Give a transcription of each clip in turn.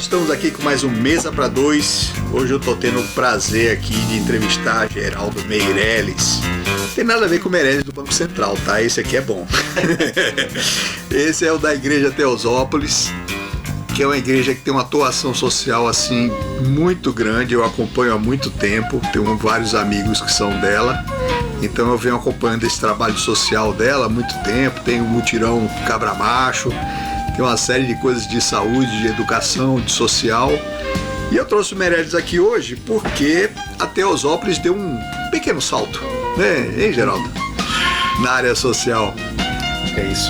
Estamos aqui com mais um Mesa para Dois. Hoje eu tô tendo o prazer aqui de entrevistar Geraldo Meirelles. Não tem nada a ver com o Meirelles do Banco Central, tá? Esse aqui é bom. Esse é o da Igreja Teosópolis, que é uma igreja que tem uma atuação social assim muito grande. Eu acompanho há muito tempo, tenho vários amigos que são dela, então eu venho acompanhando esse trabalho social dela há muito tempo. Tem o mutirão Cabra Macho, tem uma série de coisas de saúde, de educação, de social. E eu trouxe o Meirelles aqui hoje porque a Teosópolis deu um pequeno salto, né, hein, Geraldo? Na área social. É isso.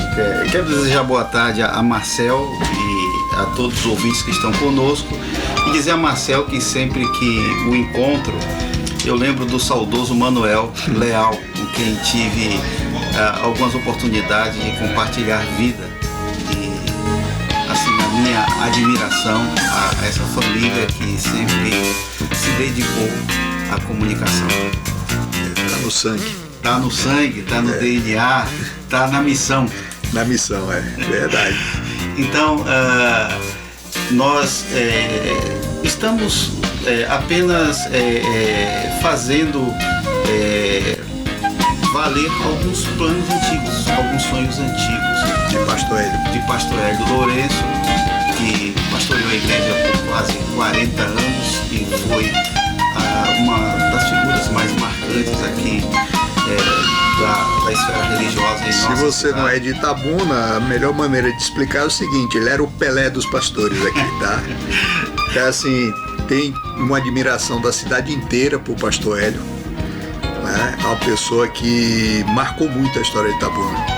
Quero desejar boa tarde a Marcel e a todos os ouvintes que estão conosco. E dizer a Marcel que sempre que o encontro, eu lembro do saudoso Manuel Leal, com quem tive algumas oportunidades de compartilhar vida. Minha admiração a essa família que sempre se dedicou à comunicação. Está no sangue. Está no sangue, está no DNA, está na missão. Na missão, é verdade. Então, nós estamos apenas fazendo valer alguns planos antigos, alguns sonhos antigos. De Pastor Hélio Lourenço, que pastoreou a igreja por quase 40 anos e foi uma das figuras mais marcantes aqui da esfera religiosa. Se você não é de Itabuna, a melhor maneira de explicar é o seguinte: ele era o Pelé dos pastores aqui, tá? Então, assim, tem uma admiração da cidade inteira por Pastor Hélio, né? É uma pessoa que marcou muito a história de Itabuna.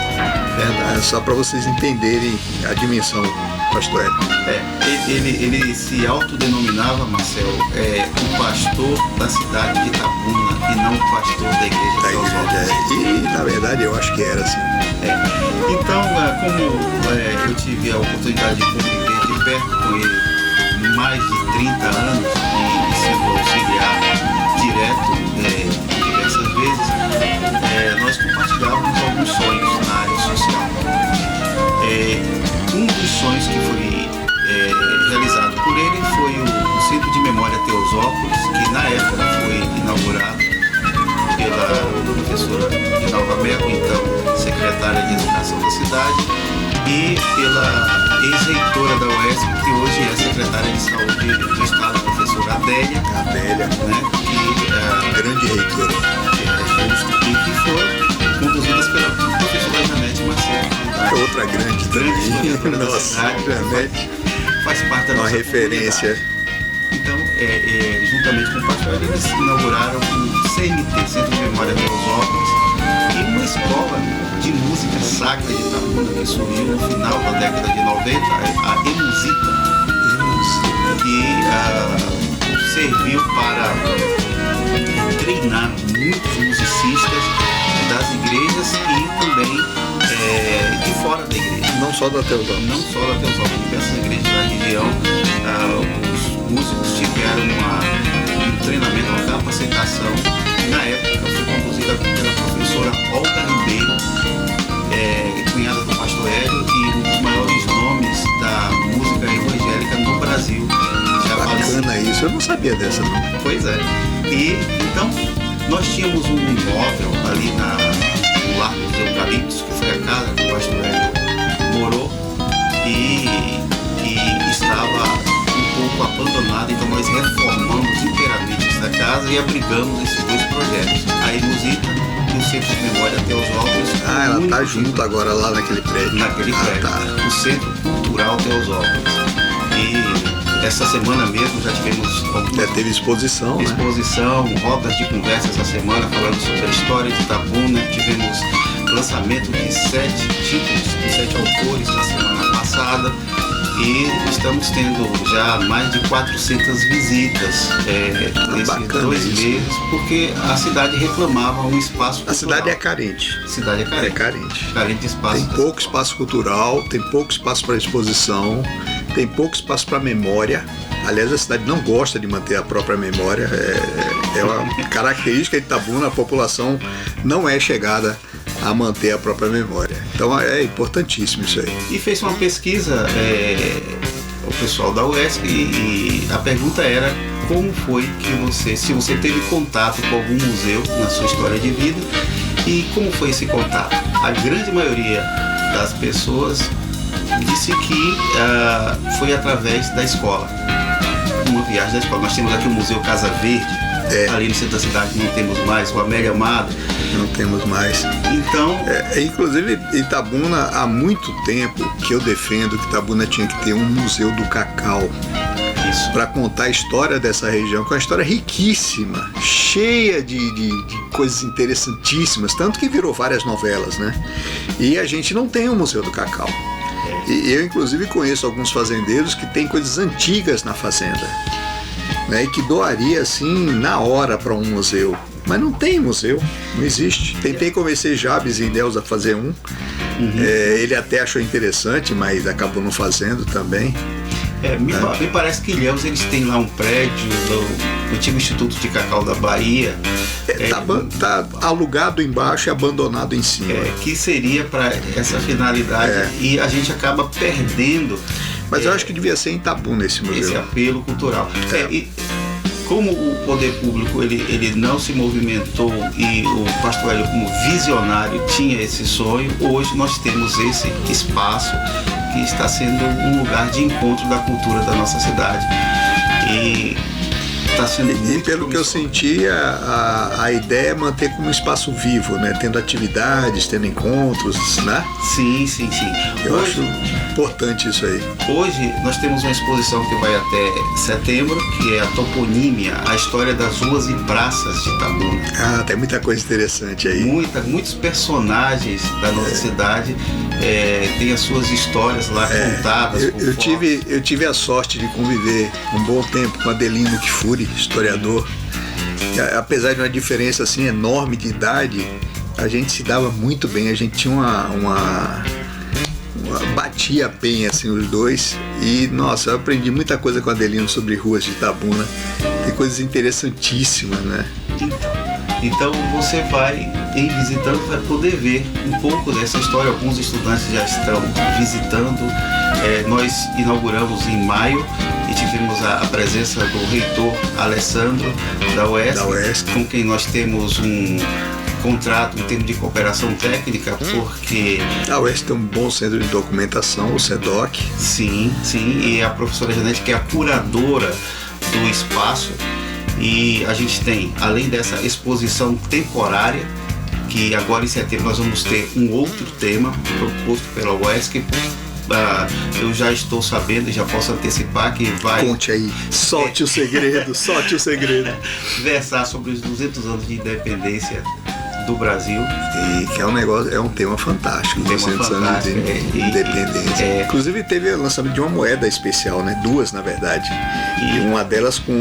Verdade. Só para vocês entenderem a dimensão do Pastor Hélio. Ele se autodenominava, Marcel, o pastor da cidade de Itabuna e não o pastor da igreja de Teosópolis. E na verdade eu acho que era assim. Então, como eu tive a oportunidade de conviver de perto com ele mais de 30 anos e sendo auxiliar direto diversas vezes, nós compartilhávamos alguns sonhos na área social. Um dos sonhos que foi realizado por ele foi o Centro de Memória Teosópolis, que na época foi inaugurado pela professora Dinalva Mello, então secretária de Educação da cidade, e pela ex-reitora da UESP, que hoje é secretária de Saúde do Estado, a professora Adélia, né, que grande reitora, e que foi conduzidas pela professora Janete Macedo. Outra grande historiadora da nossa, cidade, Janete faz parte da uma nossa referência. Então, juntamente com o pastor, eles inauguraram o CMT, Centro de Memória Teosópolis, e uma escola de música sacra de Itabuna que surgiu no final da década de 90, a Emusita, que serviu para treinar muitos musicistas das igrejas e também de fora da igreja. Não só da Teosópolis. Não só da Teosópolis, diversas igrejas da região. Os músicos tiveram um treinamento, uma capacitação. Na época foi conduzida pela professora Olga Ribeiro, cunhada do Pastor Hélio e um dos maiores nomes da música evangélica no Brasil. Bacana isso, eu não sabia dessa não. Pois é. E então nós tínhamos um imóvel ali no Largo dos Eucaliptos, que foi a casa que o Pastor Hélio morou e estava um pouco abandonada, então nós reformamos inteiramente essa casa e abrigamos esses dois projetos, a Emusita e o Centro de Memória Teosópolis. Ela está junto agora lá naquele prédio. Tá. O Centro Cultural Teosópolis. E essa semana mesmo já tivemos teve exposição, né? Rodas de conversa essa semana falando sobre a história de Itabuna. Tivemos lançamento de 7 títulos, de 7 autores na semana passada. E estamos tendo já mais de 400 visitas nesses 2 meses, porque a cidade reclamava um espaço cultural. A cidade é carente. Carente de espaço. Tem pouco espaço cultural, tem pouco espaço para exposição, tem pouco espaço para memória. Aliás, a cidade não gosta de manter a própria memória. É uma característica de Itabuna, a população não é chegada a manter a própria memória. Então é importantíssimo isso aí. E fez uma pesquisa o pessoal da UESC e a pergunta era como foi que se você teve contato com algum museu na sua história de vida e como foi esse contato. A grande maioria das pessoas disse que foi através da escola, uma viagem da escola. Nós temos aqui o Museu Casa Verde, ali no centro da cidade não temos mais, o Amélia Amado. Não temos mais. Então... inclusive, Itabuna, há muito tempo que eu defendo que Itabuna tinha que ter um museu do cacau. Isso. Para contar a história dessa região, que é uma história riquíssima, cheia de coisas interessantíssimas, tanto que virou várias novelas, né? E a gente não tem um museu do cacau. E eu, inclusive, conheço alguns fazendeiros que têm coisas antigas na fazenda, né? E que doaria, assim, na hora para um museu. Mas não tem museu, não existe. Tentei convencer Jabes e Ilhéus a fazer um. Ele até achou interessante, mas acabou não fazendo também. Me parece que Ilhéus, eles têm lá um prédio do antigo Instituto de Cacau da Bahia. Tá alugado embaixo e abandonado em cima. Que seria para essa finalidade e a gente acaba perdendo. Mas eu acho que devia ser em Itabuna esse museu. Esse apelo cultural. E como o poder público ele não se movimentou e o Pastor Hélio, como visionário, tinha esse sonho, hoje nós temos esse espaço que está sendo um lugar de encontro da cultura da nossa cidade. E está sendo muito pelo que eu senti, a ideia é manter como um espaço vivo, né? Tendo atividades, tendo encontros, né? Sim. Eu acho importante isso aí. Hoje nós temos uma exposição que vai até setembro, que é a toponímia, a história das ruas e praças de Itabuna. Tem muita coisa interessante aí. Muitos personagens da nossa cidade têm as suas histórias lá contadas. Eu tive a sorte de conviver um bom tempo com Adelino Kfouri, historiador. Apesar de uma diferença assim enorme de idade, a gente se dava muito bem. A gente tinha batia bem assim os dois. E nossa, eu aprendi muita coisa com Adelino sobre ruas de Itabuna. Tem coisas interessantíssimas, né? Então você vai, em visitando, vai poder ver um pouco dessa história. Alguns estudantes já estão visitando. Nós inauguramos em maio e tivemos a presença do reitor Alessandro da UESC, com quem nós temos um contrato em termos de cooperação técnica, porque... A UESC tem um bom centro de documentação, o CEDOC. Sim, e a professora Janete, que é a curadora do espaço. E a gente tem, além dessa exposição temporária, que agora em setembro nós vamos ter um outro tema proposto pela UESC. Eu já estou sabendo e já posso antecipar que vai... Conte aí, solte o segredo, solte o segredo. Versar sobre os 200 anos de independência do Brasil. E que é um tema fantástico, 200 anos de independência. Inclusive teve o lançamento de uma moeda especial, né? Duas, na verdade. E uma delas com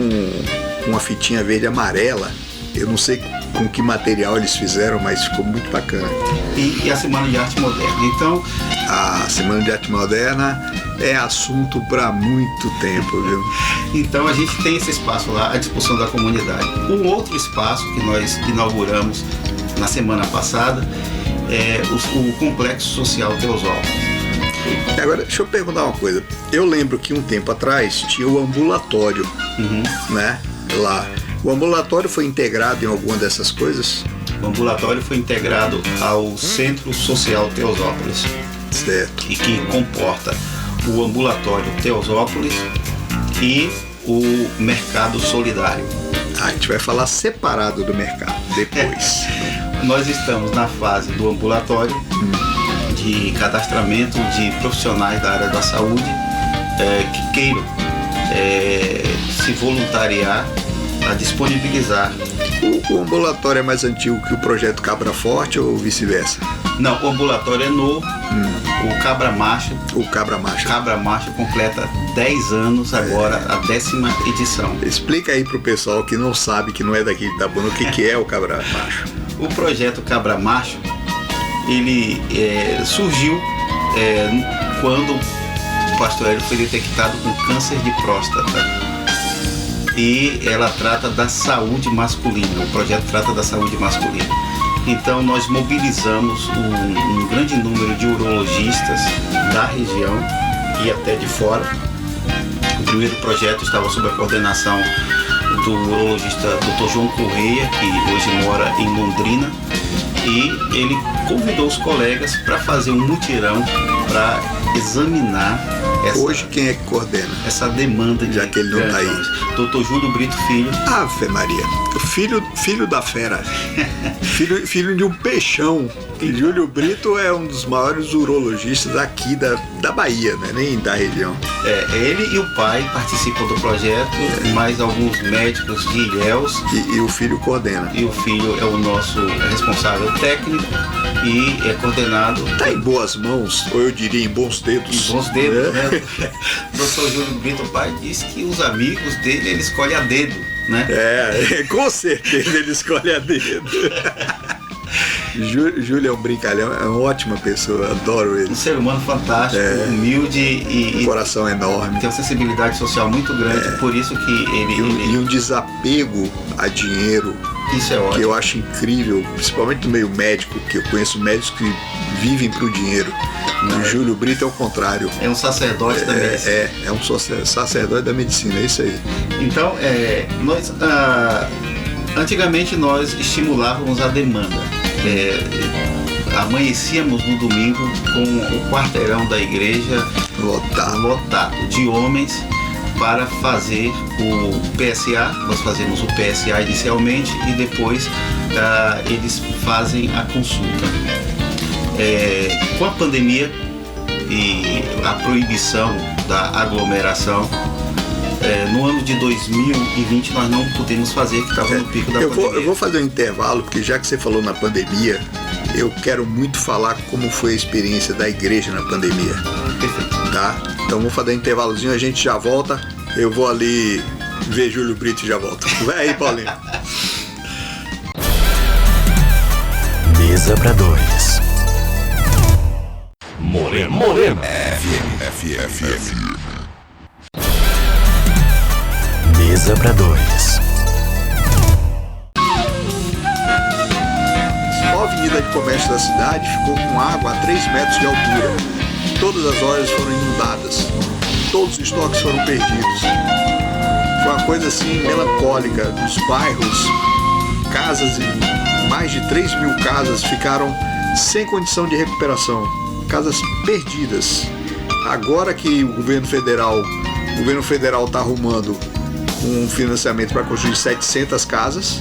uma fitinha verde e amarela. Eu não sei com que material eles fizeram, mas ficou muito bacana. E a Semana de Arte Moderna. Então, a Semana de Arte Moderna é assunto para muito tempo, viu? Então a gente tem esse espaço lá à disposição da comunidade. Um outro espaço que nós inauguramos na semana passada é o Complexo Social Teosópolis. Agora, deixa eu perguntar uma coisa. Eu lembro que um tempo atrás tinha o ambulatório, né? Lá. O ambulatório foi integrado em alguma dessas coisas? O ambulatório foi integrado ao Centro Social Teosópolis. Certo. E que comporta o ambulatório Teosópolis e o Mercado Solidário. A gente vai falar separado do mercado depois. Nós estamos na fase do ambulatório de cadastramento de profissionais da área da saúde que queiram se voluntariar a disponibilizar. O ambulatório é mais antigo que o projeto Cabra Forte ou vice-versa? Não, o ambulatório é novo. O Cabra Macho. O Cabra Macho. Cabra Macho completa 10 anos agora, a 10ª edição. Explica aí pro pessoal que não sabe, que não é daqui de Itabuna, o que é o Cabra Macho. O projeto Cabra Macho, ele surgiu quando o pastor Hélio foi detectado com câncer de próstata. E ela trata da saúde masculina, o projeto trata da saúde masculina. Então nós mobilizamos um grande número de urologistas da região e até de fora primeiro projeto estava sob a coordenação do urologista Dr. João Correia, que hoje mora em Londrina, e ele convidou os colegas para fazer um mutirão para examinar hoje quem é que coordena? Essa demanda já que ele não está aí. Dr. Júlio Brito Filho. Ave Maria, filho da fera, filho de um peixão. E Júlio Brito é um dos maiores urologistas aqui da Bahia, né? Nem da região. Ele e o pai participam do projeto, mais alguns médicos de Ilhéus. E o filho coordena. E o filho é o nosso responsável técnico e é coordenado. Está em boas mãos, ou eu diria em bons dedos. Em bons dedos, né? O Dr. Júlio Brito, o pai, diz que os amigos dele ele escolhe a dedo, né? Com certeza ele escolhe a dedo. Júlio é um brincalhão, é uma ótima pessoa, adoro ele. Um ser humano fantástico, humilde e coração enorme. Tem uma sensibilidade social muito grande, por isso que ele... E um desapego a dinheiro. Isso é ótimo. Que eu acho incrível, principalmente no meio médico, que eu conheço médicos que vivem para o dinheiro. O Júlio Brito é o contrário. É um sacerdote da medicina. É um sacerdote da medicina, é isso aí. Então, nós... antigamente nós estimulávamos a demanda. Amanhecíamos no domingo com o quarteirão da igreja lotado de homens para fazer o PSA. Nós fazemos o PSA inicialmente e depois eles fazem a consulta. Com a pandemia e a proibição da aglomeração, no ano de 2020 nós não pudemos fazer, que estava no pico da pandemia. Eu vou fazer um intervalo, porque já que você falou na pandemia, eu quero muito falar como foi a experiência da igreja na pandemia. Perfeito. Tá? Então vou fazer um intervalozinho, a gente já volta. Eu vou ali ver Júlio Brito e já volto. Vai aí, Paulinho. Mesa pra dois. Moreno. FM. Mesa pra dois. A avenida de comércio da cidade ficou com água a 3 metros de altura. Todas as lojas foram inundadas. Todos os estoques foram perdidos. Foi uma coisa assim melancólica. Nos bairros, mais de 3 mil casas ficaram sem condição de recuperação. Casas perdidas. Agora que o governo federal está arrumando um financiamento para construir 700 casas,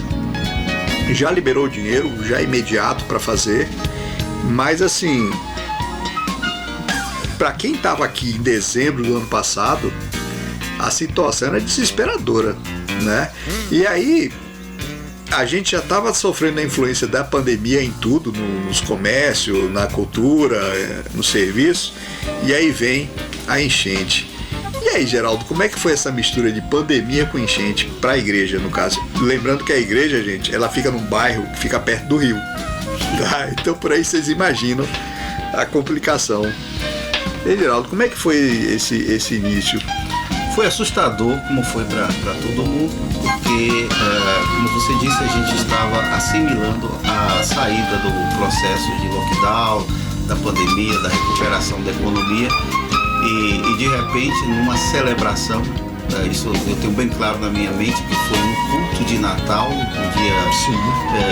já liberou o dinheiro, já imediato para fazer, mas assim, para quem estava aqui em dezembro do ano passado, a situação era desesperadora, né? E aí a gente já estava sofrendo a influência da pandemia em tudo, nos comércios, na cultura, no serviço, e aí vem a enchente. E aí, Geraldo, como é que foi essa mistura de pandemia com enchente para a igreja, no caso? Lembrando que a igreja, gente, ela fica num bairro que fica perto do rio, tá? Então por aí vocês imaginam a complicação. E aí, Geraldo, como é que foi esse início? Foi assustador, como foi para todo mundo, porque, como você disse, a gente estava assimilando a saída do processo de lockdown, da pandemia, da recuperação da economia, e de repente, numa celebração, isso eu tenho bem claro na minha mente, que foi no culto de Natal, no dia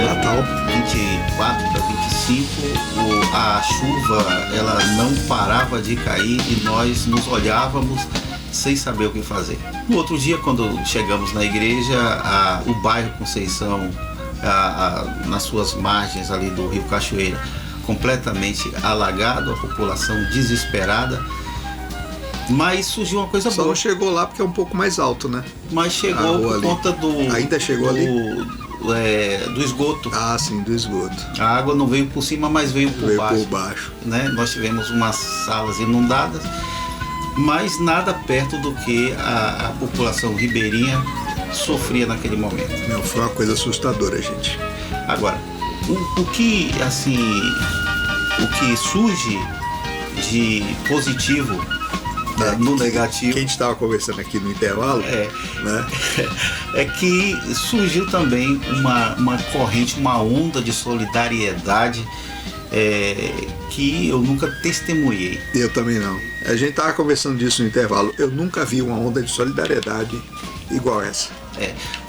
Natal 24 para 25, a chuva ela não parava de cair e nós nos olhávamos sem saber o que fazer. No outro dia, quando chegamos na igreja, o bairro Conceição, nas suas margens ali do Rio Cachoeira, completamente alagado, a população desesperada, mas surgiu uma coisa boa. Só não chegou lá porque é um pouco mais alto, né? Mas chegou por ali. Conta do... Ainda chegou ali? Do esgoto. Ah, sim, do esgoto. A água não veio por cima, mas veio por baixo. Né? Nós tivemos umas salas inundadas, mas nada perto do que a população ribeirinha sofria naquele momento. Não, foi uma coisa assustadora, gente. Agora, o que surge de positivo no negativo... Que a gente estava conversando aqui no intervalo, né? É que surgiu também uma corrente, uma onda de solidariedade que eu nunca testemunhei. Eu também não. A gente estava conversando disso no intervalo. Eu nunca vi uma onda de solidariedade igual essa.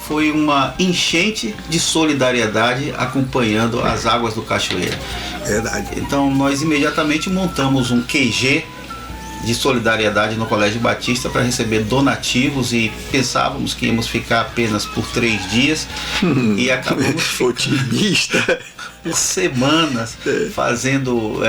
Foi uma enchente de solidariedade acompanhando as águas do Cachoeira. Verdade. Então nós imediatamente montamos um QG de solidariedade no Colégio Batista para receber donativos e pensávamos que íamos ficar apenas por 3 dias e acabamos otimista por semanas fazendo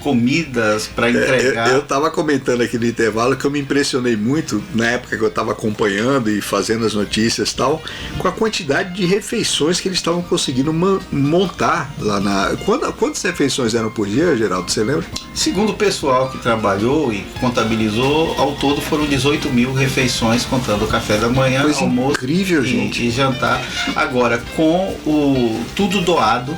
comidas para entregar. Eu estava comentando aqui no intervalo que eu me impressionei muito na época que eu estava acompanhando e fazendo as notícias e tal, com a quantidade de refeições que eles estavam conseguindo montar lá na... Quantas refeições eram por dia, Geraldo? Você lembra? Segundo o pessoal que trabalhou e contabilizou, ao todo foram 18 mil refeições, contando o café da manhã, coisa almoço incrível, gente. E jantar. Agora, com tudo doado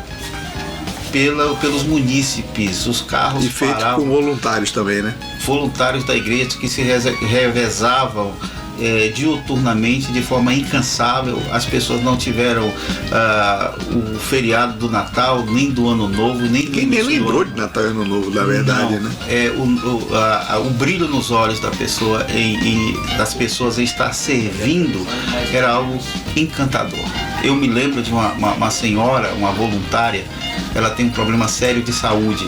pelos munícipes, os carros e feito paravam, com voluntários também, né? Voluntários da igreja que se revezavam diuturnamente, de forma incansável. As pessoas não tiveram o feriado do Natal, nem do Ano Novo, Ninguém nem lembrou de Natal e Ano Novo, na verdade, não, né? O brilho nos olhos da pessoa das pessoas em estar servindo era algo encantador. Eu me lembro de uma senhora, uma voluntária, ela tem um problema sério de saúde,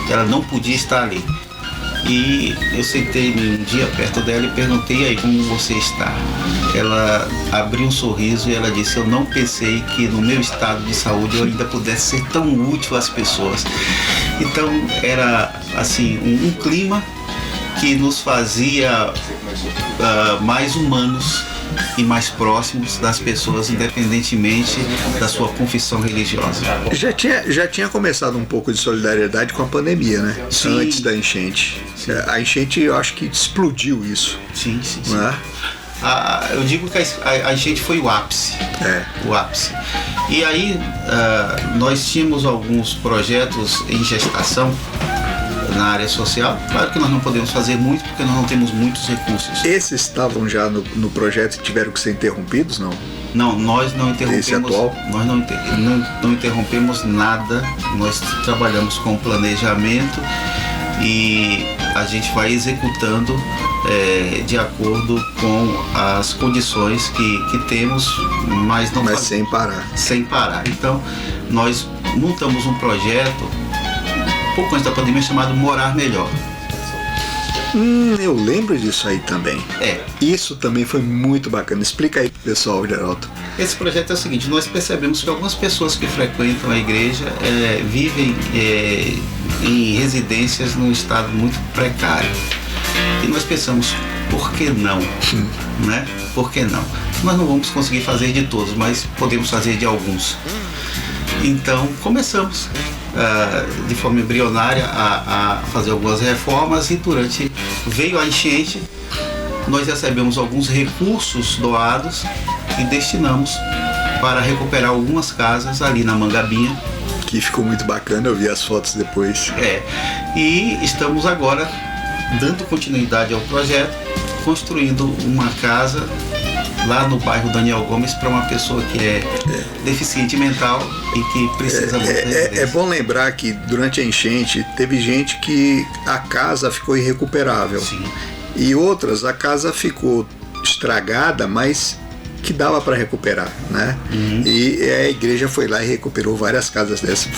ela não podia estar ali. E eu sentei um dia perto dela e perguntei: e aí, como você está? Ela abriu um sorriso e ela disse: eu não pensei que no meu estado de saúde eu ainda pudesse ser tão útil às pessoas. Então era assim um clima que nos fazia mais humanos e mais próximos das pessoas, independentemente da sua confissão religiosa. Já tinha começado um pouco de solidariedade com a pandemia, né? Sim. Antes da enchente. Sim. A enchente, eu acho que explodiu isso. Sim. Não é? Eu digo que a enchente foi o ápice. O ápice. E aí nós tínhamos alguns projetos em gestação na área social. Claro que nós não podemos fazer muito porque nós não temos muitos recursos. Esses estavam já no projeto e tiveram que ser interrompidos, não? Não, nós não interrompemos. Esse atual? Nós não interrompemos nada. Nós trabalhamos com planejamento e a gente vai executando de acordo com as condições que temos, mas não sem parar. Sem parar. Então, nós montamos um projeto pouco antes da pandemia chamado Morar Melhor. Eu lembro disso aí também. Isso também foi muito bacana. Explica aí pro pessoal, Geraldo. Esse projeto é o seguinte: nós percebemos que algumas pessoas que frequentam a igreja vivem em residências num estado muito precário. E nós pensamos, por que não? Né? Por que não? Nós não vamos conseguir fazer de todos, mas podemos fazer de alguns. Então começamos de forma embrionária a fazer algumas reformas e veio a enchente, nós recebemos alguns recursos doados e destinamos para recuperar algumas casas ali na Mangabinha. Que ficou muito bacana, eu vi as fotos depois. E estamos agora dando continuidade ao projeto, construindo uma casa lá no bairro Daniel Gomes para uma pessoa que é deficiente mental e que precisa muito da residência. É bom lembrar que durante a enchente teve gente que a casa ficou irrecuperável. Sim. E outras, a casa ficou estragada, mas que dava para recuperar, né? E a igreja foi lá e recuperou várias casas dessas,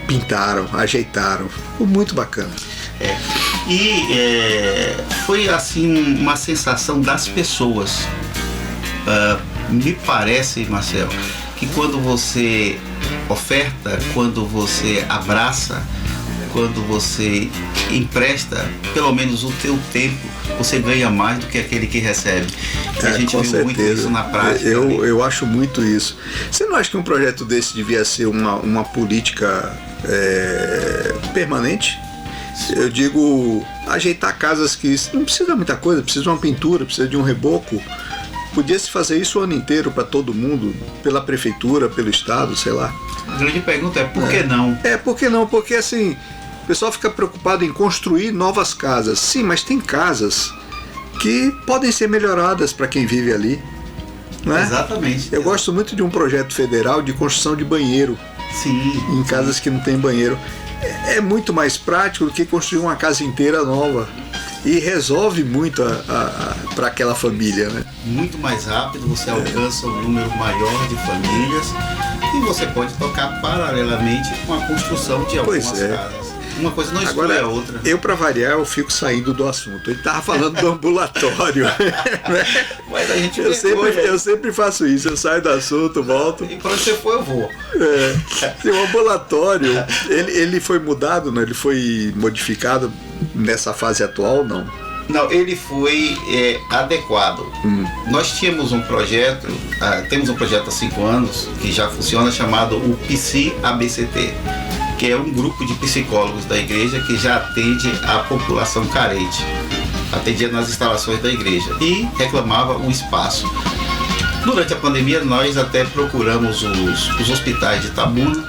pintaram, ajeitaram, ficou muito bacana. Foi assim uma sensação das pessoas. Me parece, Marcelo, que quando você oferta, quando você abraça, quando você empresta pelo menos o teu tempo, você ganha mais do que aquele que recebe. E a gente viu muito isso na prática. Eu acho muito isso. Você não acha que um projeto desse devia ser uma política permanente? Eu digo, ajeitar casas que não precisa de muita coisa, precisa de uma pintura, precisa de um reboco. Podia se fazer isso o ano inteiro para todo mundo, pela prefeitura, pelo estado, sei lá. A grande pergunta é por que não? Por que não? Porque assim, o pessoal fica preocupado em construir novas casas. Sim, mas tem casas que podem ser melhoradas para quem vive ali. Não é? Exatamente. Eu gosto muito de um projeto federal de construção de banheiro Sim. Em casas que não tem banheiro. É muito mais prático do que construir uma casa inteira nova. E resolve muito para aquela família, né? Muito mais rápido, você alcança um número maior de famílias e você pode tocar paralelamente com a construção de algumas casas. Uma coisa não exclui a outra. Eu, para variar, eu fico saindo do assunto. Ele tava falando do ambulatório. Né? Mas a gente eu sempre faço isso. Eu saio do assunto, volto. E para onde você for, eu vou. O ambulatório, ele foi mudado, né? Ele foi modificado nessa fase atual, não? Não, ele foi adequado. Nós tínhamos um projeto, temos um projeto há 5 anos, que já funciona, chamado o PSI-ABCT, que é um grupo de psicólogos da igreja que já atende a população carente. Atendia nas instalações da igreja e reclamava um espaço. Durante a pandemia, nós até procuramos os hospitais de Itabuna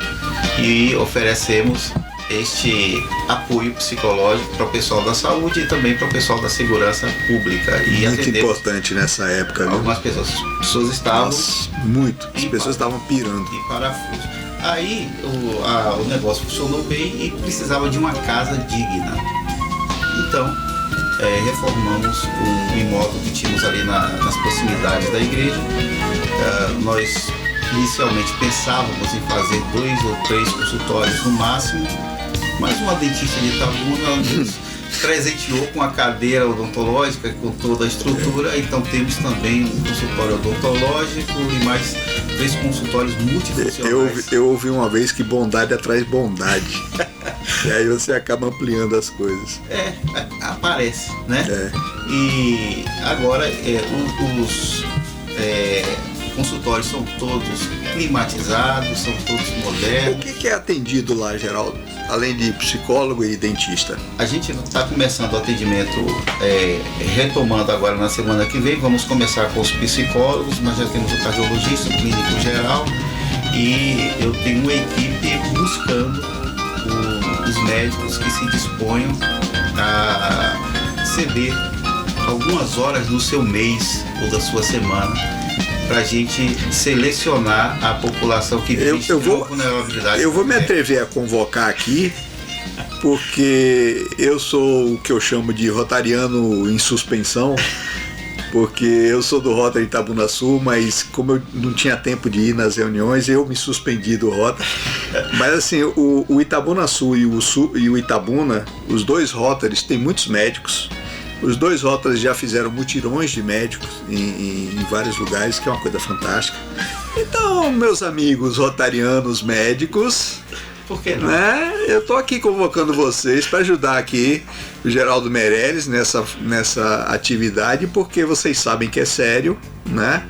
e oferecemos este apoio psicológico para o pessoal da saúde e também para o pessoal da segurança pública. E muito importante nessa época, né? Algumas pessoas estavam... Muito. As pessoas estavam pirando. Em parafuso. Aí o negócio funcionou bem e precisava de uma casa digna. Então, reformamos um imóvel que tínhamos ali nas proximidades da igreja. Nós inicialmente pensávamos em fazer 2 ou 3 consultórios no máximo, mas uma dentista de Itabuna nos presenteou com a cadeira odontológica, com toda a estrutura. Então temos também um consultório odontológico e mais 3 consultórios multifuncionais. Eu ouvi uma vez que bondade atrai bondade. E aí você acaba ampliando as coisas. Aparece, né? E agora os consultórios são todos climatizados, são todos modernos. O que é atendido lá, Geraldo? Além de psicólogo e dentista? A gente está começando o atendimento, retomando agora na semana que vem. Vamos começar com os psicólogos. Nós já temos o cardiologista, o clínico geral, e eu tenho uma equipe buscando os médicos que se disponham a ceder algumas horas do seu mês ou da sua semana para a gente selecionar a população que tem vulnerabilidade. Eu vou me atrever a convocar aqui, porque eu sou o que eu chamo de rotariano em suspensão, porque eu sou do Rotary Itabuna Sul, mas como eu não tinha tempo de ir nas reuniões, eu me suspendi do Rotary. Mas assim, o Itabuna Sul e o Itabuna, os 2 Rotarys têm muitos médicos. Os 2 Rotarys já fizeram mutirões de médicos em vários lugares, que é uma coisa fantástica. Então, meus amigos rotarianos médicos, por que não? Eu estou aqui convocando vocês para ajudar aqui o Geraldo Meirelles nessa atividade, porque vocês sabem que é sério, né?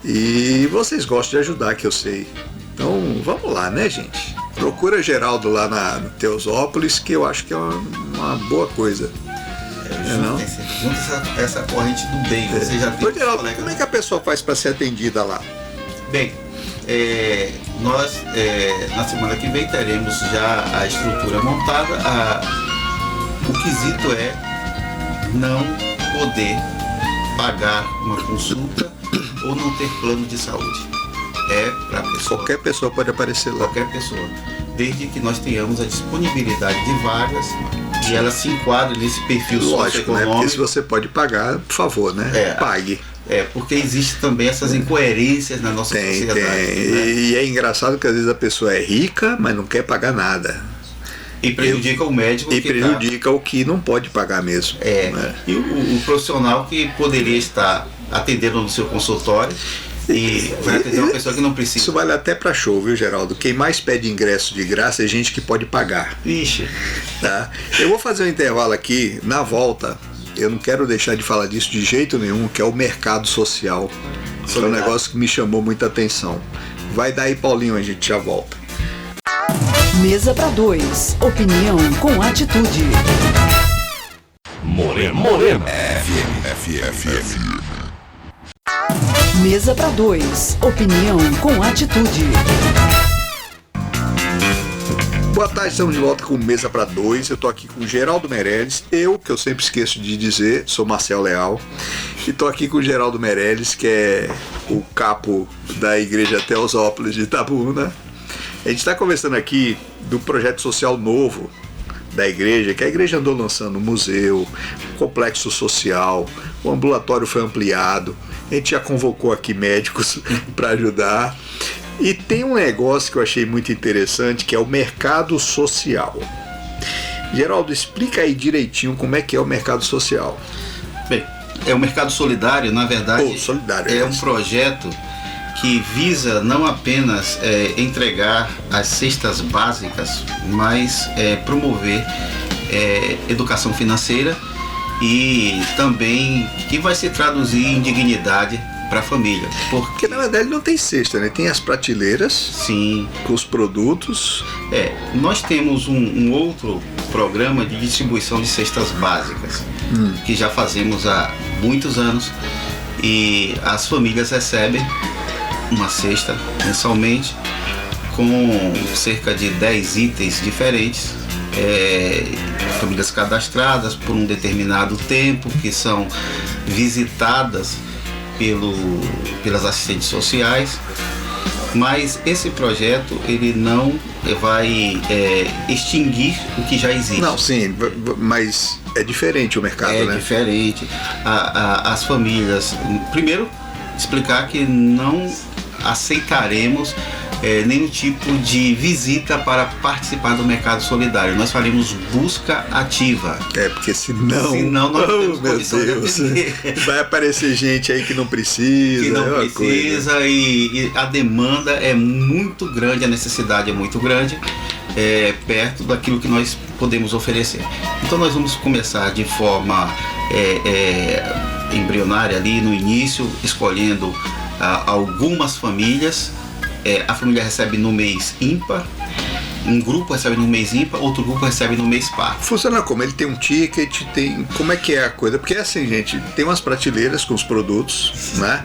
E vocês gostam de ajudar, que eu sei. Então, vamos lá, né, gente? Procura Geraldo lá no Teosópolis, que eu acho que é uma boa coisa. Junta essa corrente do bem. Você já tem Geraldo, como é que a pessoa faz para ser atendida lá? Bem, nós na semana que vem teremos já a estrutura montada. O quesito é não poder pagar uma consulta ou não ter plano de saúde. Para pessoa. Qualquer pessoa pode aparecer lá. Qualquer pessoa. Desde que nós tenhamos a disponibilidade de vagas e ela se enquadre nesse perfil socioeconômico. Né? Porque se você pode pagar, por favor, né? Pague. Porque existe também essas incoerências na nossa sociedade. Né? E é engraçado que às vezes a pessoa é rica, mas não quer pagar nada. E prejudica o médico. E prejudica o que não pode pagar mesmo. Né? E o profissional que poderia estar atendendo no seu consultório e vai atender uma pessoa que não precisa. Isso vale até para show, viu, Geraldo? Quem mais pede ingresso de graça é gente que pode pagar. Ixi. Tá? Eu vou fazer um intervalo aqui. Na volta, eu não quero deixar de falar disso de jeito nenhum, que é o mercado social. É um negócio que me chamou muita atenção. Vai daí, Paulinho, a gente já volta. Mesa para 2. Opinião com atitude. Moreno FM. Mesa para 2. Opinião com atitude. Boa tarde, estamos de volta com Mesa para 2. Eu estou aqui com o Geraldo Meirelles. Que eu sempre esqueço de dizer, sou Marcel Leal. E estou aqui com o Geraldo Meirelles, que é o capo da Igreja Teosópolis de Itabuna. A gente está conversando aqui do projeto social novo da igreja, que a igreja andou lançando um museu, um complexo social, o ambulatório foi ampliado, a gente já convocou aqui médicos para ajudar. E tem um negócio que eu achei muito interessante, que é o mercado social. Geraldo, explica aí direitinho como é que é o mercado social. Bem, o mercado solidário, na verdade, solidário, é um projeto que visa não apenas entregar as cestas básicas, mas promover educação financeira e também que vai se traduzir em dignidade para a família. Porque na verdade não tem cesta, né? Tem as prateleiras. Sim. Com os produtos. Nós temos um outro programa de distribuição de cestas básicas que já fazemos há muitos anos e as famílias recebem uma cesta mensalmente com cerca de 10 itens diferentes, famílias cadastradas por um determinado tempo, que são visitadas pelas assistentes sociais. Mas esse projeto ele não vai extinguir o que já existe. Não, sim, mas é diferente o mercado, né? É diferente. As famílias, primeiro, explicar que não aceitaremos nenhum tipo de visita para participar do mercado solidário. Nós faremos busca ativa. Porque senão nós não temos condição de atender. Vai aparecer gente aí que não precisa. Que não precisa e a demanda é muito grande, a necessidade é muito grande, perto daquilo que nós podemos oferecer. Então nós vamos começar de forma embrionária ali no início, escolhendo algumas famílias. A família recebe no mês ímpar, um grupo recebe no mês ímpar, outro grupo recebe no mês par. Funciona como? Ele tem um ticket, como é que é a coisa? Porque assim, gente, tem umas prateleiras com os produtos, né?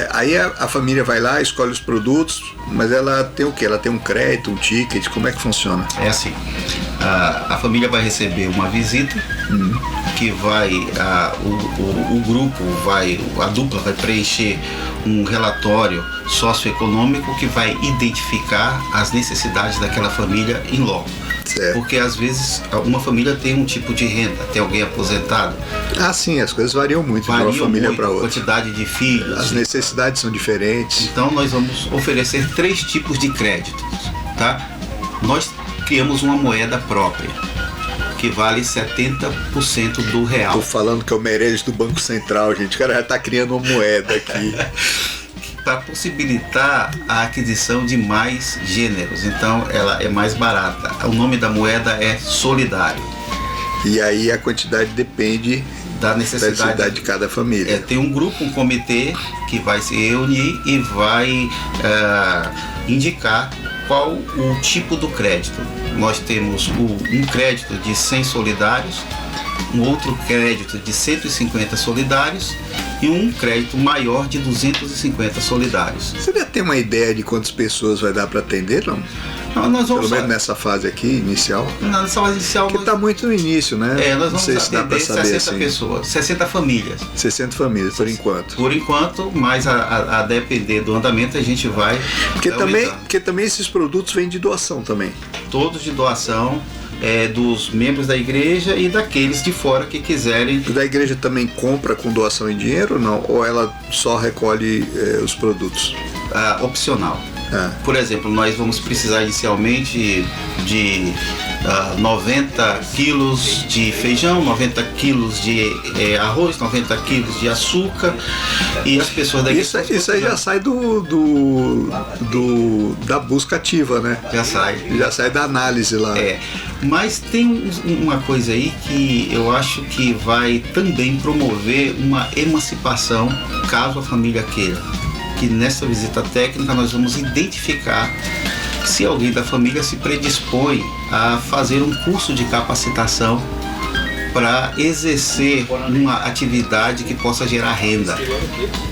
Aí a família vai lá, escolhe os produtos, mas ela tem o quê? Ela tem um crédito, um ticket, como é que funciona? É assim, a família vai receber uma visita, que vai, o grupo a dupla vai preencher um relatório socioeconômico que vai identificar as necessidades daquela família em loco. Certo. Porque às vezes uma família tem um tipo de renda, tem alguém aposentado. Sim, as coisas variam muito de uma família para outra. A quantidade de filhos. As necessidades são diferentes. Então nós vamos oferecer 3 tipos de créditos, tá? Nós criamos uma moeda própria, que vale 70% do real. Tô falando que é o Meirelles do Banco Central, gente. O cara já tá criando uma moeda aqui. Para possibilitar a aquisição de mais gêneros. Então ela é mais barata. O nome da moeda é solidário. E aí a quantidade depende da necessidade de cada família. Tem um grupo, um comitê que vai se reunir e vai indicar qual o tipo do crédito. Nós temos um crédito de 100 solidários, um outro crédito de 150 solidários e um crédito maior de 250 solidários. Você já tem uma ideia de quantas pessoas vai dar para atender, não? Não, nós vamos pelo menos nessa fase aqui, inicial? Nessa fase inicial... Porque está muito no início, né? Nós vamos atender 60 assim. pessoas, 60 famílias. 60 famílias, por enquanto. Por enquanto, mas a depender do andamento, a gente vai... Porque também esses produtos vêm de doação também. Todos de doação. Dos membros da igreja e daqueles de fora que quiserem. Da igreja também compra com doação em dinheiro ou não? Ou ela só recolhe os produtos? Opcional. Por exemplo, nós vamos precisar inicialmente de 90 quilos de feijão, 90 quilos de arroz, 90 quilos de açúcar, e as pessoas da igreja... Isso aí já sai da busca ativa, né? Já sai da análise lá. Mas tem uma coisa aí que eu acho que vai também promover uma emancipação, caso a família queira. Que nessa visita técnica nós vamos identificar se alguém da família se predispõe a fazer um curso de capacitação para exercer uma atividade que possa gerar renda.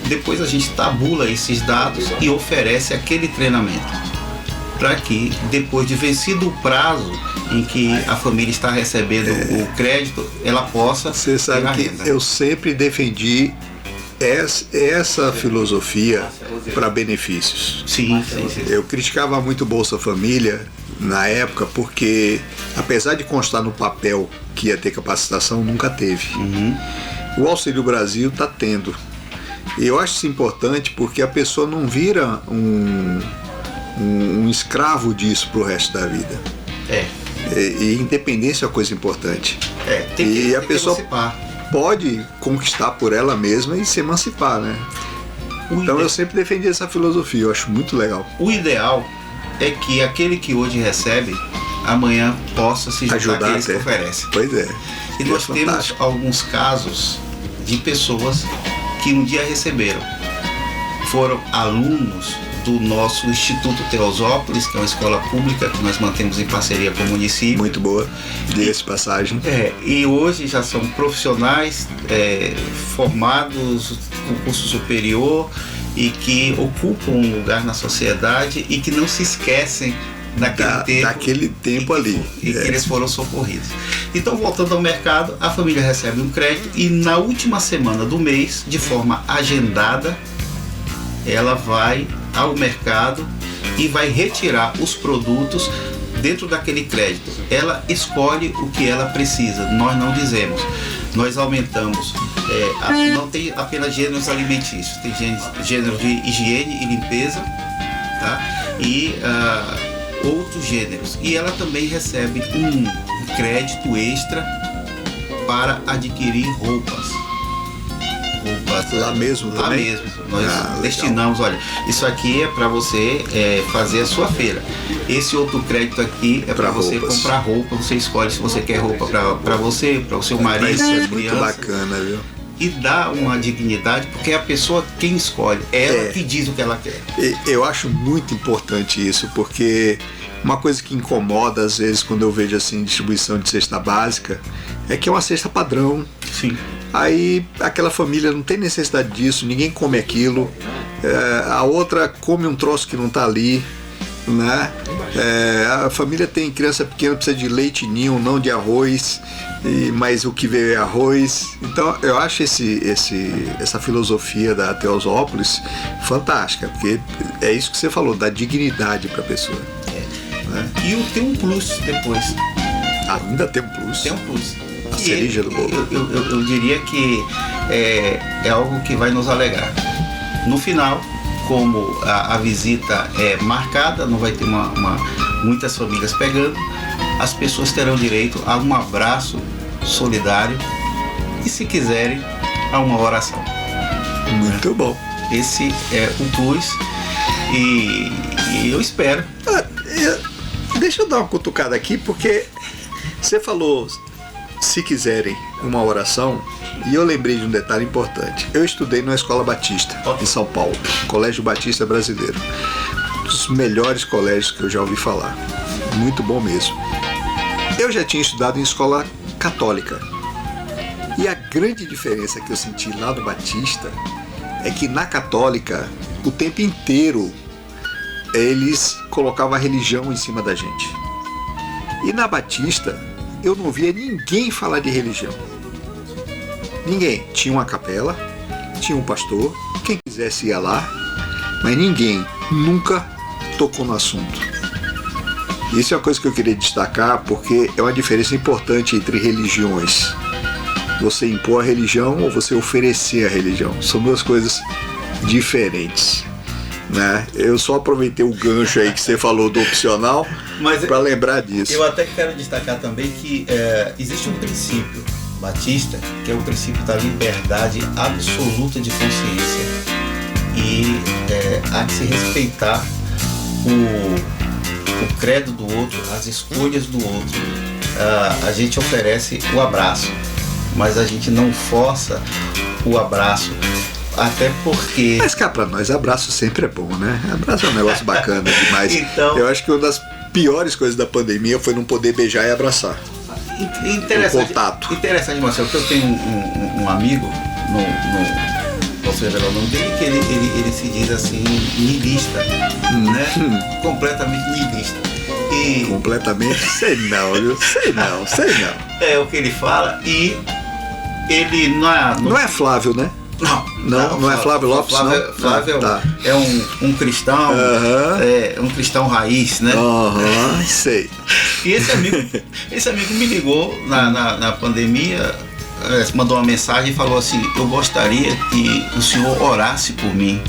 Depois a gente tabula esses dados e oferece aquele treinamento, para que depois de vencido o prazo em que a família está recebendo o crédito, ela possa... Você sabe que eu sempre defendi essa filosofia para benefícios. Sim. Eu criticava muito o Bolsa Família na época porque, apesar de constar no papel que ia ter capacitação, nunca teve. O Auxílio Brasil está tendo. E eu acho isso importante porque a pessoa não vira um escravo disso pro resto da vida. E independência é uma coisa importante. Tem a que pessoa emancipar. pode conquistar por ela mesma e se emancipar, né? Então eu sempre defendi essa filosofia, eu acho muito legal. O ideal é que aquele que hoje recebe, amanhã possa se juntar Ajudar àqueles que até. oferecem. Pois é. E nós temos fantástico. alguns casos de pessoas que um dia receberam. Foram alunos do nosso Instituto Teosópolis, que é uma escola pública que nós mantemos em parceria com o município. Muito boa, diga-se de passagem. E hoje já são profissionais formados com curso superior e que ocupam um lugar na sociedade e que não se esquecem daquele tempo ali. E que eles foram socorridos. Então, voltando ao mercado, a família recebe um crédito e na última semana do mês, de forma agendada, ela vai ao mercado e vai retirar os produtos dentro daquele crédito. Ela escolhe o que ela precisa, nós não dizemos. Nós aumentamos, não tem apenas gêneros alimentícios, tem gênero de higiene e limpeza, tá? E outros gêneros. E ela também recebe um crédito extra para adquirir roupas. Lá mesmo Lá também? mesmo. Nós destinamos, olha, isso aqui é para você fazer a sua feira. Esse outro crédito aqui é para você comprar roupa. Você escolhe se você quer roupa para você, para o seu marido, Isso para é as muito crianças. bacana, viu? E dá uma dignidade, porque é a pessoa quem escolhe, ela que diz o que ela quer. Eu acho muito importante isso, porque uma coisa que incomoda às vezes quando eu vejo assim distribuição de cesta básica é que é uma cesta padrão. Sim. Aí aquela família não tem necessidade disso, ninguém come aquilo, a outra come um troço que não está ali, né? A família tem criança pequena, precisa de leite ninho, não de arroz, mas o que veio é arroz. Então eu acho essa filosofia da Teosópolis fantástica, porque é isso que você falou, dá dignidade para a pessoa. Né? E tem um plus depois. Ainda tem um plus. Tem um plus. A cereja do bolo. Eu diria que é algo que vai nos alegrar. No final, como a visita é marcada, não vai ter muitas famílias pegando, as pessoas terão direito a um abraço solidário e, se quiserem, a uma oração. Muito bom. Esse é o plus e eu espero. Deixa eu dar uma cutucada aqui, porque você falou, se quiserem, uma oração, e eu lembrei de um detalhe importante. Eu estudei numa escola batista, em São Paulo, Colégio Batista Brasileiro. Um dos melhores colégios que eu já ouvi falar. Muito bom mesmo. Eu já tinha estudado em escola católica. E a grande diferença que eu senti lá no Batista é que na católica, o tempo inteiro, eles colocavam a religião em cima da gente. E na Batista, eu não via ninguém falar de religião. Ninguém. Tinha uma capela, tinha um pastor, quem quisesse ia lá, mas ninguém nunca tocou no assunto. Isso é uma coisa que eu queria destacar, porque é uma diferença importante entre religiões. Você impor a religião ou você oferecer a religião. São duas coisas diferentes. Né? Eu só aproveitei o gancho aí que você falou do opcional para lembrar disso. Eu até quero destacar também que existe um princípio batista, que é o princípio da liberdade absoluta de consciência, e há de se respeitar o credo do outro, as escolhas do outro. A gente oferece o abraço, mas a gente não força o abraço. Até porque... Mas cá, pra nós, abraço sempre é bom, né? Abraço é um negócio bacana demais. Então... Eu acho que uma das piores coisas da pandemia foi não poder beijar e abraçar. Interessante, o contato. Interessante, Marcelo, porque eu tenho um amigo, não posso revelar o nome dele, que ele se diz assim, niilista, né? Completamente niilista. Completamente? Sei não, viu? Sei não. É o que ele fala, e ele não é Flávio, né? Não é Flávio Lopes, não? Flávio tá. é um cristão, um cristão raiz, né? Sei. E esse amigo me ligou na pandemia, mandou uma mensagem e falou assim: eu gostaria que o senhor orasse por mim.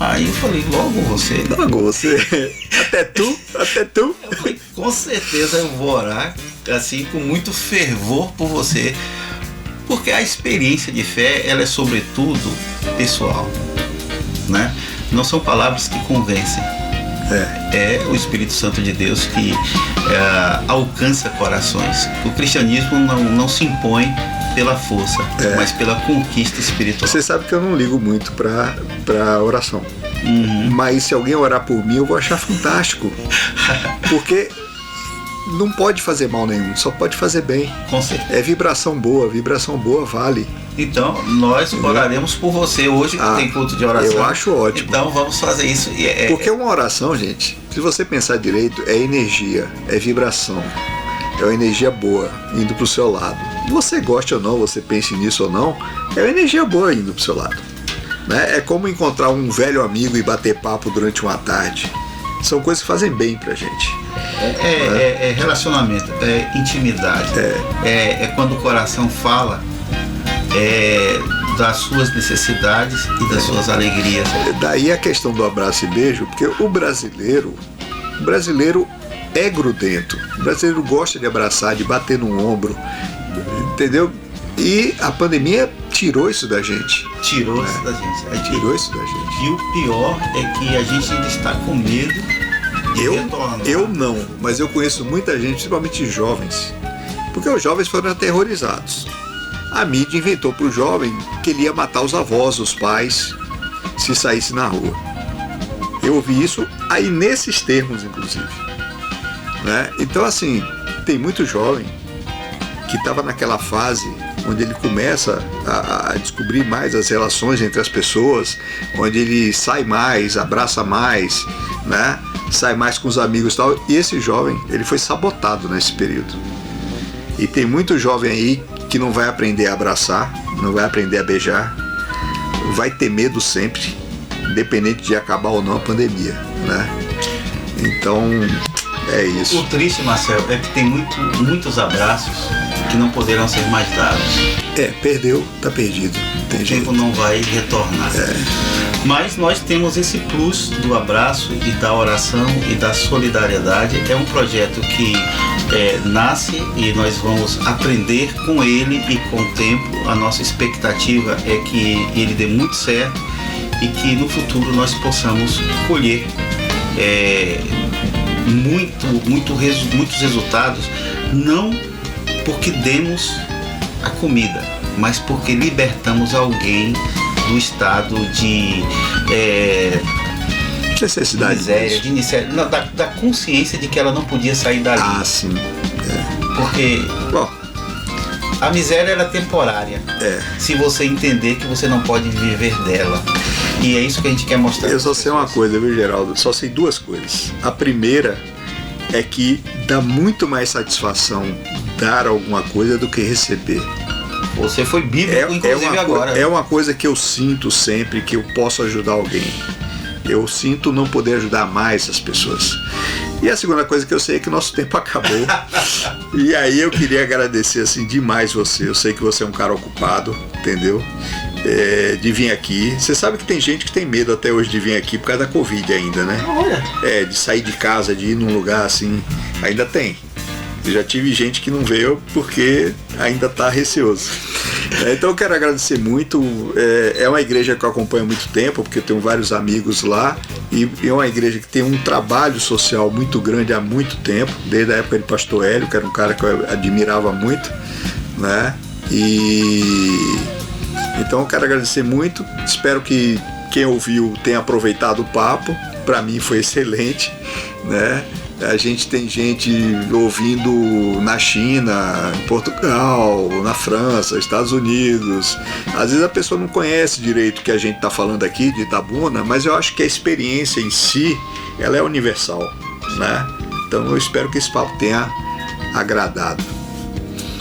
Aí eu falei: logo você? Logo você? Até tu? Eu falei: com certeza eu vou orar, assim, com muito fervor por você. Porque a experiência de fé, ela é sobretudo pessoal, né? Não são palavras que convencem. É o Espírito Santo de Deus que alcança corações. O cristianismo não se impõe pela força, mas pela conquista espiritual. Você sabe que eu não ligo muito pra oração. Mas se alguém orar por mim, eu vou achar fantástico. Porque não pode fazer mal nenhum, só pode fazer bem. Com certeza. É vibração boa vale. Então, nós oraremos por você hoje, que tem culto de oração. Eu acho ótimo. Então, vamos fazer isso. Porque uma oração, gente, se você pensar direito, é energia, é vibração. É uma energia boa indo pro seu lado. Você goste ou não, você pense nisso ou não, é uma energia boa indo pro seu lado. Né? É como encontrar um velho amigo e bater papo durante uma tarde. São coisas que fazem bem pra gente. É relacionamento, é intimidade. É quando o coração fala das suas necessidades e das suas alegrias. Daí a questão do abraço e beijo, porque o brasileiro é grudento. O brasileiro gosta de abraçar, de bater no ombro, entendeu? E a pandemia tirou isso da gente. Tirou isso da gente. Tirou isso da gente. E o pior é que a gente ainda está com medo de retornar. Eu não, mas eu conheço muita gente, principalmente jovens, porque os jovens foram aterrorizados. A mídia inventou para o jovem que ele ia matar os avós, os pais, se saísse na rua. Eu ouvi isso aí nesses termos, inclusive. Né? Então, assim, tem muito jovem que estava naquela fase onde ele começa a descobrir mais as relações entre as pessoas, onde ele sai mais, abraça mais, né? Sai mais com os amigos e tal. E esse jovem, ele foi sabotado nesse período. E tem muito jovem aí que não vai aprender a abraçar, não vai aprender a beijar, vai ter medo sempre, independente de acabar ou não a pandemia, né? Então, é isso. O triste, Marcelo, é que tem muitos abraços que não poderão ser mais dados. Perdeu, tá perdido. O tempo não vai retornar. Mas nós temos esse plus do abraço e da oração e da solidariedade. É um projeto que nasce e nós vamos aprender com ele e com o tempo. A nossa expectativa é que ele dê muito certo e que no futuro nós possamos colher muitos resultados, não porque demos a comida, mas porque libertamos alguém do estado de necessidade, miséria, da consciência de que ela não podia sair dali. Sim. Porque a miséria ela é temporária. Se você entender que você não pode viver dela. E é isso que a gente quer mostrar. Eu só sei uma coisa, viu, Geraldo? Só sei duas coisas. A primeira é que dá muito mais satisfação dar alguma coisa do que receber. Você foi bíblico, inclusive agora. É uma coisa que eu sinto sempre que eu posso ajudar alguém. Eu sinto não poder ajudar mais as pessoas. E a segunda coisa que eu sei é que o nosso tempo acabou. E aí eu queria agradecer assim demais você. Eu sei que você é um cara ocupado, entendeu? De vir aqui. Você sabe que tem gente que tem medo até hoje de vir aqui por causa da Covid ainda, né? Olha. De sair de casa, de ir num lugar assim. Ainda tem. Eu já tive gente que não veio porque ainda está receoso. Então eu quero agradecer muito. É uma igreja que eu acompanho há muito tempo, porque eu tenho vários amigos lá. E é uma igreja que tem um trabalho social muito grande há muito tempo, desde a época de Pastor Hélio, que era um cara que eu admirava muito, né? Então eu quero agradecer muito. Espero que quem ouviu tenha aproveitado o papo. Para mim foi excelente, né? A gente tem gente ouvindo na China, em Portugal, na França, Estados Unidos. Às vezes a pessoa não conhece direito o que a gente está falando aqui de Itabuna, mas eu acho que a experiência em si, ela é universal, né? Então eu espero que esse papo tenha agradado.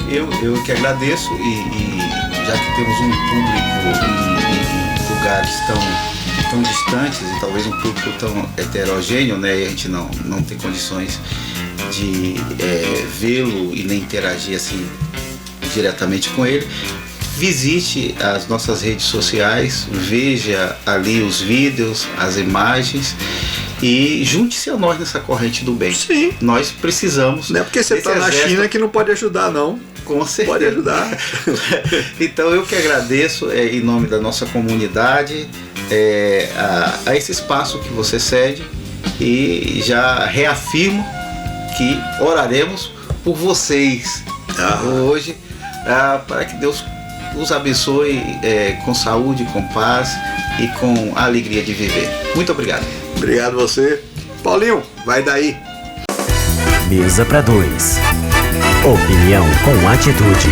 Eu que agradeço e já que temos um público em lugares tão distantes e talvez um público tão heterogêneo, né, e a gente não tem condições de vê-lo e nem interagir assim diretamente com ele, visite as nossas redes sociais, veja ali os vídeos, as imagens e junte-se a nós nessa corrente do bem. Sim. Nós precisamos. Não é porque você está na China que não pode ajudar, não. Com certeza. Pode ajudar. Então eu que agradeço em nome da nossa comunidade a esse espaço que você cede e já reafirmo que oraremos por vocês hoje para que Deus os abençoe com saúde, com paz e com a alegria de viver. Muito obrigado. Obrigado você. Paulinho, vai daí. Mesa para dois. Opinião com atitude.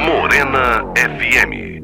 Morena FM.